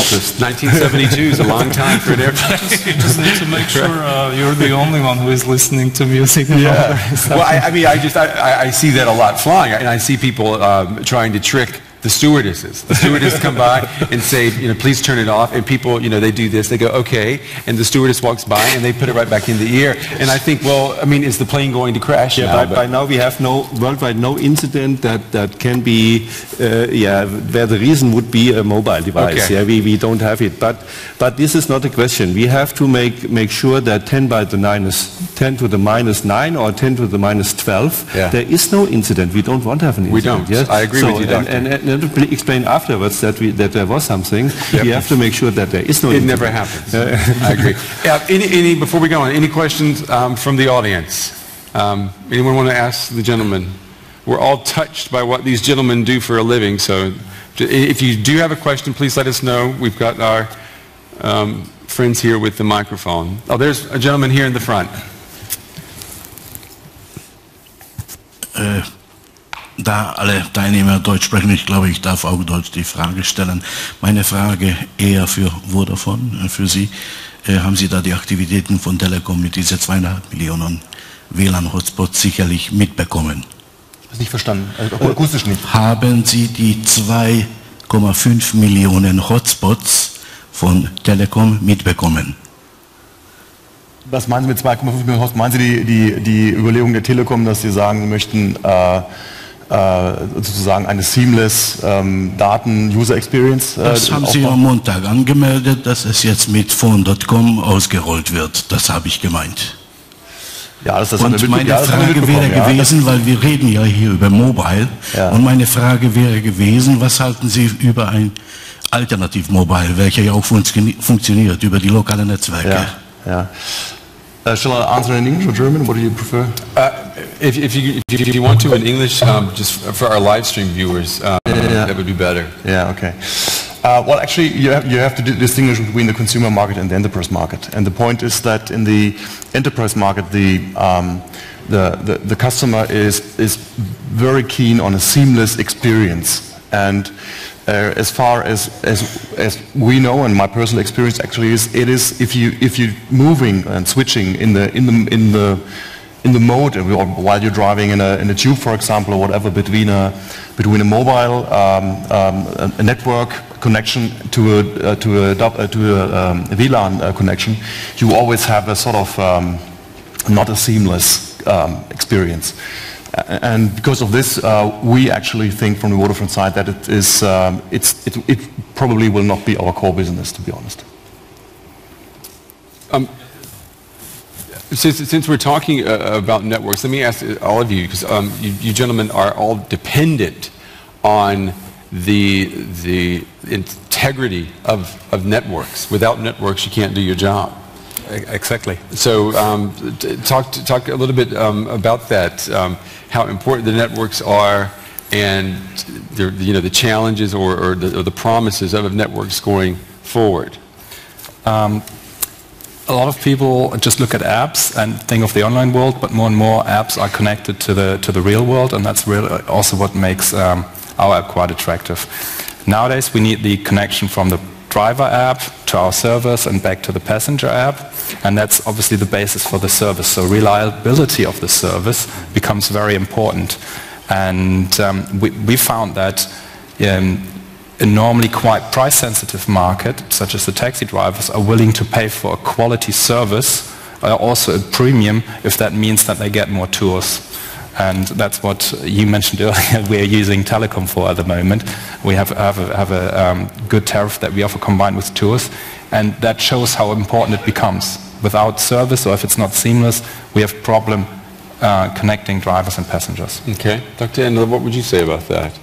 fastest. 1972 is a long time for an airplane. You just need to make sure you're the only one who is listening to music. Yeah. Well, I mean, I see that a lot flying, and I see people trying to trick the stewardesses. The stewardesses come by and say, you know, please turn it off, and people, you know, they do this, they go, okay, and the stewardess walks by and they put it right back in the ear. And I think, well, I mean, is the plane going to crash now? By now we have worldwide no incident that can be, where the reason would be a mobile device. Okay. Yeah, we don't have it. But this is not a question. We have to make sure that 10 to the minus 9 or 10 to the minus 12, there is no incident. We don't want to have an incident. We don't. Yes? I agree with you, Doctor. And to explain afterwards that there was something, we have to make sure that there is no incident. It never happens. I agree. Before we go on, any questions from the audience? Anyone want to ask the gentleman? We're all touched by what these gentlemen do for a living, so if you do have a question, please let us know. We've got our friends here with the microphone. Oh, there's a gentleman here in the front. Da alle Teilnehmer Deutsch sprechen, ich glaube, ich darf auch Deutsch die Frage stellen. Meine Frage eher für Vodafone, für Sie. Haben Sie da die Aktivitäten von Telekom mit diesen 2,5 Millionen WLAN-Hotspots sicherlich mitbekommen? Ich habe nicht verstanden, akustisch nicht. Haben Sie die 2,5 Millionen Hotspots von Telekom mitbekommen? Was meinen Sie mit 2,5 Millionen Hotspots? Meinen Sie die Überlegung der Telekom, dass Sie sagen, Sie möchten sozusagen eine seamless Daten-User-Experience? Das haben Sie am Montag angemeldet, dass es jetzt mit Phone.com ausgerollt wird. Das habe ich gemeint. Ja, das und meine Frage wäre gewesen, weil wir reden ja hier über Mobile, und meine Frage wäre gewesen, was halten Sie über ein Alternativ-Mobile, welcher ja auch funktioniert, über die lokalen Netzwerke? Shall I answer in English or German? What do you prefer? If you want to in English, just for our live stream viewers, that would be better. Yeah, okay. Well, actually, you have to distinguish between the consumer market and the enterprise market. And the point is that in the enterprise market, the customer is very keen on a seamless experience. And as far as we know, and my personal experience actually is, it is if you moving and switching in the mode, or while you're driving in a tube, for example, or whatever, between a mobile a network connection to a WLAN connection, you always have a sort of not a seamless experience. And because of this, we actually think from the Vodafone side that it probably will not be our core business, to be honest. Since we're talking about networks, let me ask all of you, because you gentlemen are all dependent on the integrity of networks. Without networks, you can't do your job. Exactly. So talk a little bit about that, how important the networks are, and the challenges or the promises of networks going forward. A lot of people just look at apps and think of the online world, but more and more apps are connected to the real world, and that's really also what makes our app quite attractive. Nowadays we need the connection from the driver app to our servers and back to the passenger app, and that's obviously the basis for the service. So reliability of the service becomes very important, and we found that a normally quite price-sensitive market, such as the taxi drivers, are willing to pay for a quality service, also a premium, if that means that they get more tours. And that's what you mentioned earlier, we're using Telecom for at the moment. We have a good tariff that we offer combined with tours, and that shows how important it becomes. Without service, or if it's not seamless, we have a problem connecting drivers and passengers. Okay. Dr. Endler, what would you say about that?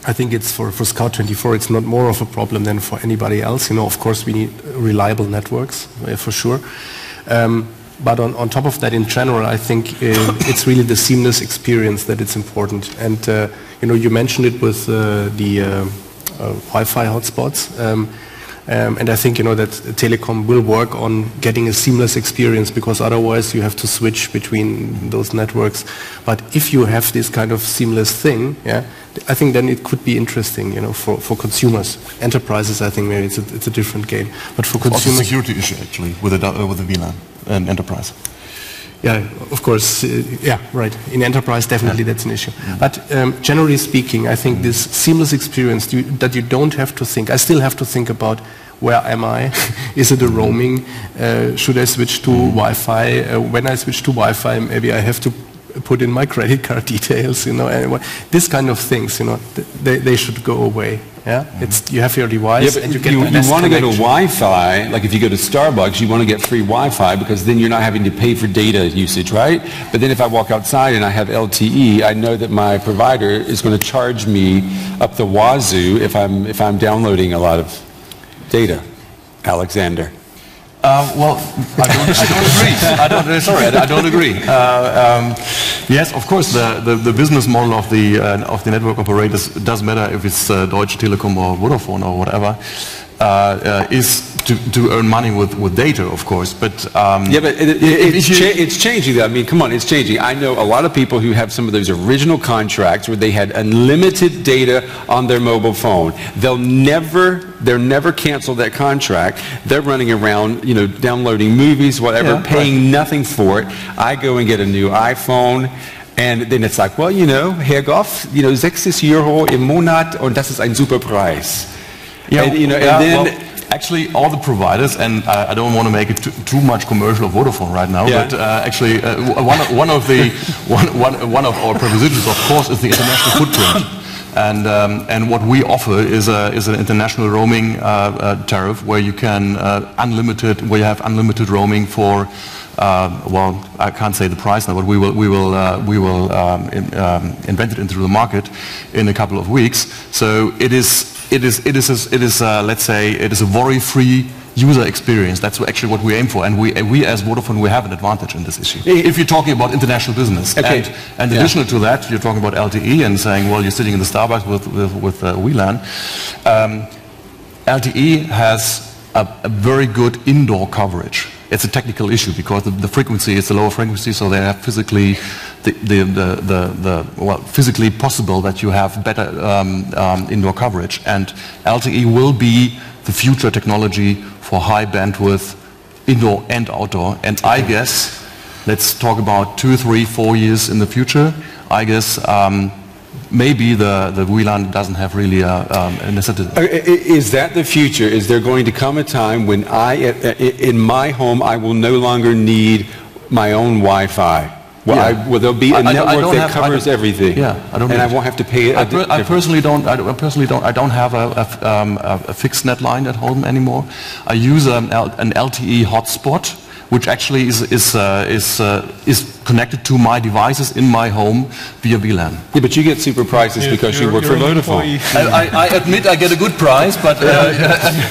I think it's for Scout24, it's not more of a problem than for anybody else. Of course we need reliable networks, for sure. But on top of that, in general, I think it's really the seamless experience that it's important. And you mentioned it with the Wi-Fi hotspots. And I think, that telecom will work on getting a seamless experience, because otherwise you have to switch between those networks. But if you have this kind of seamless thing, I think then it could be interesting, for consumers. Enterprises, I think maybe it's a different game. But for consumers, also a security issue actually with the WLAN and enterprise. Yeah, of course. Right. In enterprise, definitely that's an issue. But generally speaking, I think this seamless experience that you don't have to think. I still have to think about where am I? Is it a roaming? Should I switch to Wi-Fi? When I switch to Wi-Fi, maybe I have to put in my credit card details. This kind of things. They should go away. Yeah, you have your device and you get you want to go to connection. Wi-Fi, like if you go to Starbucks, you want to get free Wi-Fi because then you're not having to pay for data usage, right? But then if I walk outside and I have LTE, I know that my provider is going to charge me up the wazoo if I'm downloading a lot of data. Alexander. Well, I don't agree. I don't agree. Yes, of course, the business model of the network operators does matter if it's Deutsche Telekom or Vodafone or whatever. Is to earn money with data, of course, but it's changing. I mean, come on, it's changing. I know a lot of people who have some of those original contracts where they had unlimited data on their mobile phone. They'll never cancel that contract. They're running around, downloading movies, whatever, paying nothing for it. I go and get a new iPhone. And then it's like, well, Herr Goff, 60 Euro im Monat und das ist ein super Preis. Actually, all the providers, and I don't want to make it too much commercial of Vodafone right now, but actually, one of our propositions, of course, is the international footprint. And what we offer is an international roaming tariff where you can where you have unlimited roaming for. Well, I can't say the price now, but we will invent it into the market in a couple of weeks. So it is let's say it is a worry-free user experience. That's actually what we aim for, and we as Vodafone, we have an advantage in this issue. If you're talking about international business, and additional to that, you're talking about LTE and saying, well, you're sitting in the Starbucks with WLAN. LTE has a very good indoor coverage. It's a technical issue because the frequency is a lower frequency, so they have physically physically possible that you have better indoor coverage. And LTE will be the future technology for high bandwidth indoor and outdoor. And I guess, let's talk about 2, 3, 4 years in the future. I guess maybe the WLAN doesn't have really a necessity. Is that the future? Is there going to come a time when in my home, I will no longer need my own Wi-Fi? Will there be a network that covers everything? Yeah, I won't have to pay. I personally don't. I don't have a fixed net line at home anymore. I use an LTE hotspot, which actually is connected to my devices in my home via WLAN. Yeah, but you get super prices because you work for Vodafone. I admit I get a good price, but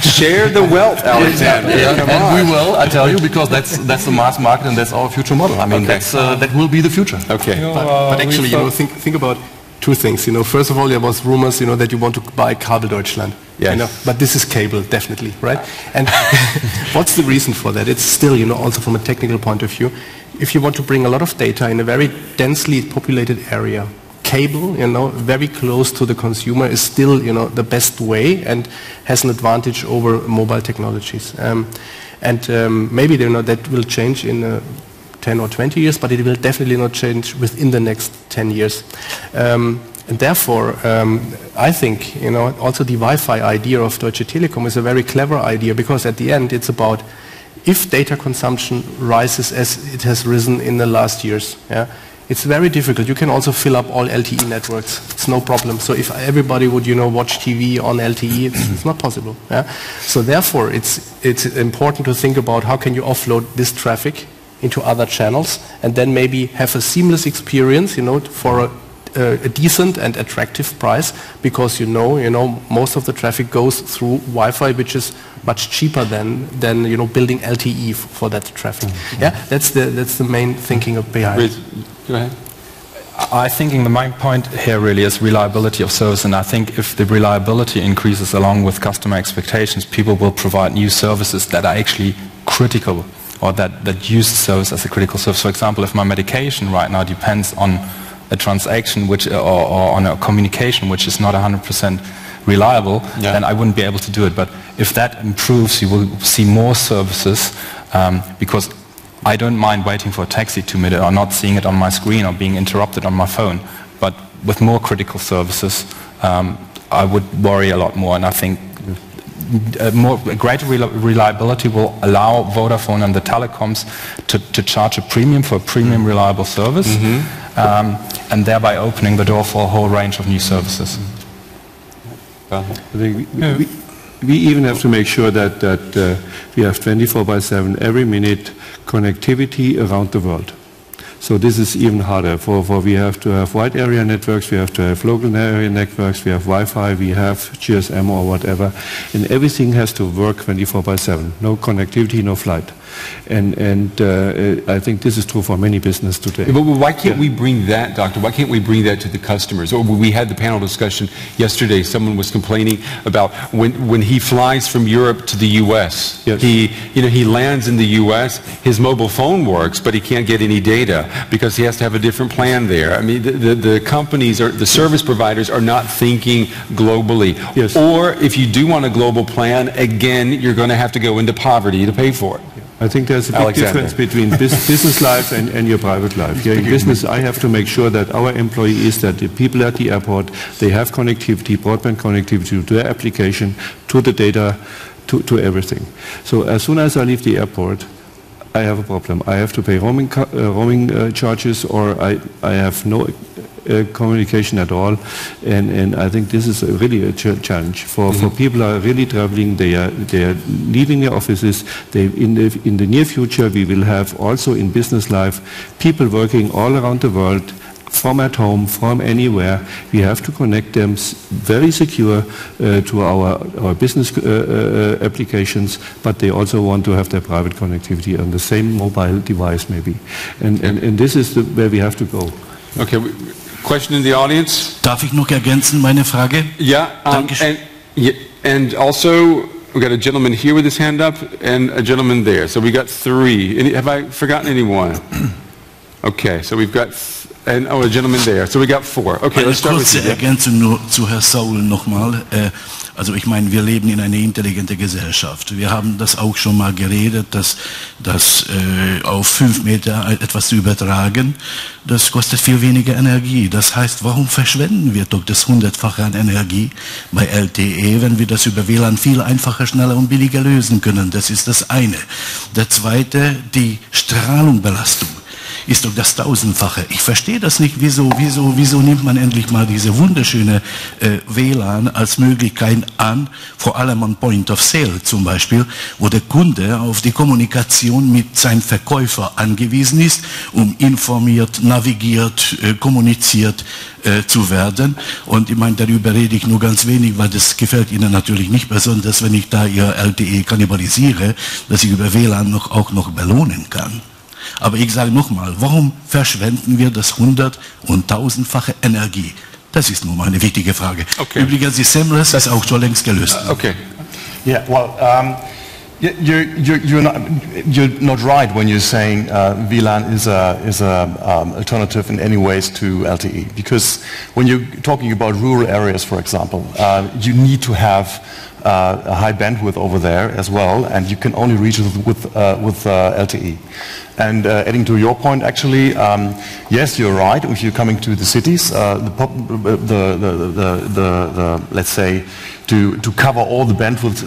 share the wealth, Alexander. And we will, I tell you, because that's the mass market and that's our future model. I mean, that will be the future. Okay. But actually, think about two things. First of all, there was rumors, that you want to buy Kabel Deutschland. Yes. But this is cable, definitely, right? And what's the reason for that? It's still, also from a technical point of view, if you want to bring a lot of data in a very densely populated area, cable, very close to the consumer is still, the best way and has an advantage over mobile technologies. Maybe, that will change in 10 or 20 years, but it will definitely not change within the next 10 years. And therefore, I think, also the Wi-Fi idea of Deutsche Telekom is a very clever idea, because at the end it's about if data consumption rises as it has risen in the last years. It's very difficult. You can also fill up all LTE networks. It's no problem. So if everybody would, watch TV on LTE, it's not possible. So therefore, it's important to think about how can you offload this traffic into other channels and then maybe have a seamless experience, for a decent and attractive price, because most of the traffic goes through Wi-Fi, which is much cheaper than building LTE for that traffic. That's the main thinking behind. Go ahead. I think the main point here really is reliability of service, and I think if the reliability increases along with customer expectations, people will provide new services that are actually critical, or that use the service as a critical service. For example, if my medication right now depends on a transaction or on a communication which is not 100% reliable, then I wouldn't be able to do it. But if that improves, you will see more services, because I don't mind waiting for a taxi 2 minutes or not seeing it on my screen or being interrupted on my phone. But with more critical services, I would worry a lot more, and I think greater reliability will allow Vodafone and the telecoms to charge a premium for a premium reliable service, and thereby opening the door for a whole range of new services. We even have to make sure that we have 24/7, every minute connectivity around the world. So this is even harder. We have to have wide area networks, we have to have local area networks, we have Wi-Fi, we have GSM or whatever, and everything has to work 24/7. No connectivity, no flight. And I think this is true for many business today. But why can't we bring that, Doctor? Why can't we bring that to the customers? Or we had the panel discussion yesterday. Someone was complaining about when he flies from Europe to the U.S. Yes. He lands in the U.S. His mobile phone works, but he can't get any data because he has to have a different plan there. I mean, the companies or the service providers are not thinking globally. Yes. Or if you do want a global plan, again, you're going to have to go into poverty to pay for it. I think there's a big difference between business life and your private life. In business, I have to make sure that our employees, that the people at the airport, they have connectivity, broadband connectivity to their application, to the data, to everything. So as soon as I leave the airport, I have a problem. I have to pay roaming charges, or I have no communication at all, and I think this is really a challenge for people who are really traveling. They are leaving their offices. In the near future, we will have also in business life people working all around the world, from at home, from anywhere. We have to connect them very secure to our business applications, but they also want to have their private connectivity on the same mobile device maybe. And this is where we have to go. Okay. Question in the audience? Darf ich noch ergänzen, meine Frage? Yeah, and also we got a gentleman here with his hand up and a gentleman there. So we got three. Have I forgotten anyone? Okay, so we've got a gentleman there. So we got four. Okay, let's start with you. Kurze Ergänzung nur zu Herr Saul nochmal. Also ich meine, wir leben in einer intelligenten Gesellschaft. Wir haben das auch schon mal geredet, dass auf 5 Meter etwas zu übertragen, das kostet viel weniger Energie. Das heißt, warum verschwenden wir doch das 100-fache an Energie bei LTE, wenn wir das über WLAN viel einfacher, schneller und billiger lösen können? Das ist das eine. Der zweite, die Strahlungsbelastung ist doch das 1000-fache. Ich verstehe das nicht, wieso nimmt man endlich mal diese wunderschöne WLAN als Möglichkeit an, vor allem an Point of Sale zum Beispiel, wo der Kunde auf die Kommunikation mit seinem Verkäufer angewiesen ist, um informiert, navigiert, kommuniziert zu werden. Und ich meine, darüber rede ich nur ganz wenig, weil das gefällt Ihnen natürlich nicht besonders, wenn ich da Ihr LTE kannibalisiere, dass ich über WLAN auch noch belohnen kann. Aber ich sage nochmal, warum verschwenden wir das 100- und 1000-fache Energie? Das ist nun mal eine wichtige Frage. Okay. Übrigens, die Seamless ist auch schon längst gelöst. Okay. Yeah, well, you're not right when you're saying WLAN is a alternative in any ways to LTE, because when you're talking about rural areas, for example, you need to have a high bandwidth over there as well, and you can only reach it with LTE. And adding to your point, actually, yes, you're right. If you're coming to the cities, let's say, to cover all the bandwidth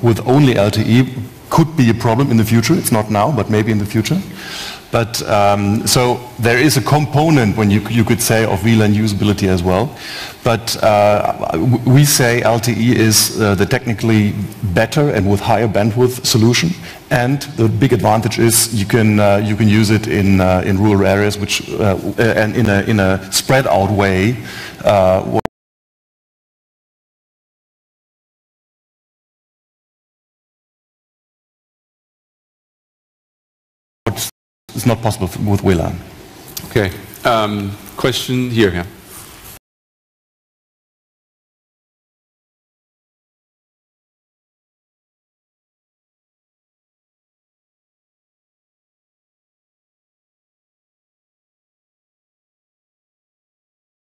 with only LTE could be a problem in the future. It's not now, but maybe in the future. But so there is a component, when you could say, of WLAN usability as well. But we say LTE is the technically better and with higher bandwidth solution. And the big advantage is you can use it in rural areas, which and in a spread out way. It's not possible with WLAN. Okay. Question here, yeah.